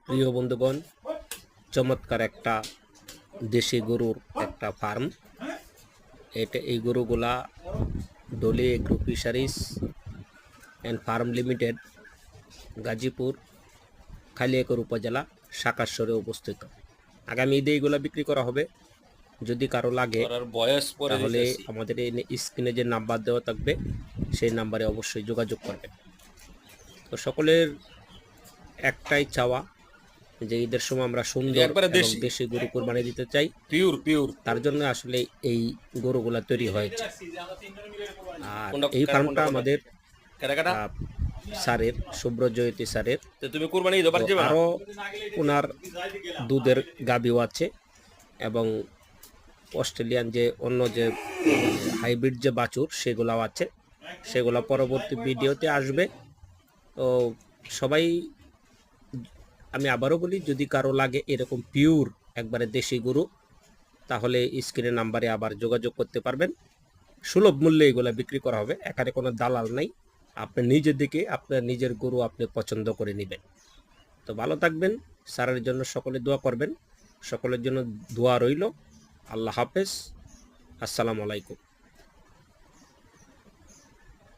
প্রিয় বন্ধুগণ, চমৎকার একটা দেশি গরুর একটা ফার্ম। এই গরুগুলা ডোলে agro fisheries and farm limited, Gazipur Kaliakair উপজেলা শাকাশ্বরে অবস্থিত। আগামী ঈদে এইগুলা বিক্রি করা হবে। যদি কারো লাগে তাহলে আমাদের এই স্ক্রিনে যে নাম্বার দেওয়া থাকবে সেই নাম্বারে অবশ্যই যোগাযোগ করবেন। তো সকলের একটাই চাওয়া যে ঈদের সময় আমরা সুন্দর এবং দেশি গরু কোরবানি দিতে চাই। তার জন্য আসলে এই গরুগুলা তৈরি হয়েছে। আর এই ফার্মটা আমাদের স্যারের, শুভ্রজয়তী স্যারের। আরো ওনার দুধের গাভীও আছে এবং অস্ট্রেলিয়ান যে অন্য যে হাইব্রিড যে বাছুর সেগুলাও আছে। সেগুলা পরবর্তী ভিডিওতে আসবে। তো সবাই, আমি আবারও বলি, যদি কারো লাগে এরকম পিওর একবারে দেশি গরু তাহলে স্ক্রিনের নাম্বারে আবার যোগাযোগ করতে পারবেন। সুলভ মূল্যে এগুলো বিক্রি করা হবে। এখানে কোনো দালাল নাই। আপনি নিজের দিকে আপনার নিজের গরু আপনি পছন্দ করে নেবেন। তো ভালো থাকবেন। স্যারের জন্য সকলে দোয়া করবেন। সকলের জন্য দোয়া রইল। আল্লাহ হাফেজ। আসসালামু আলাইকুম।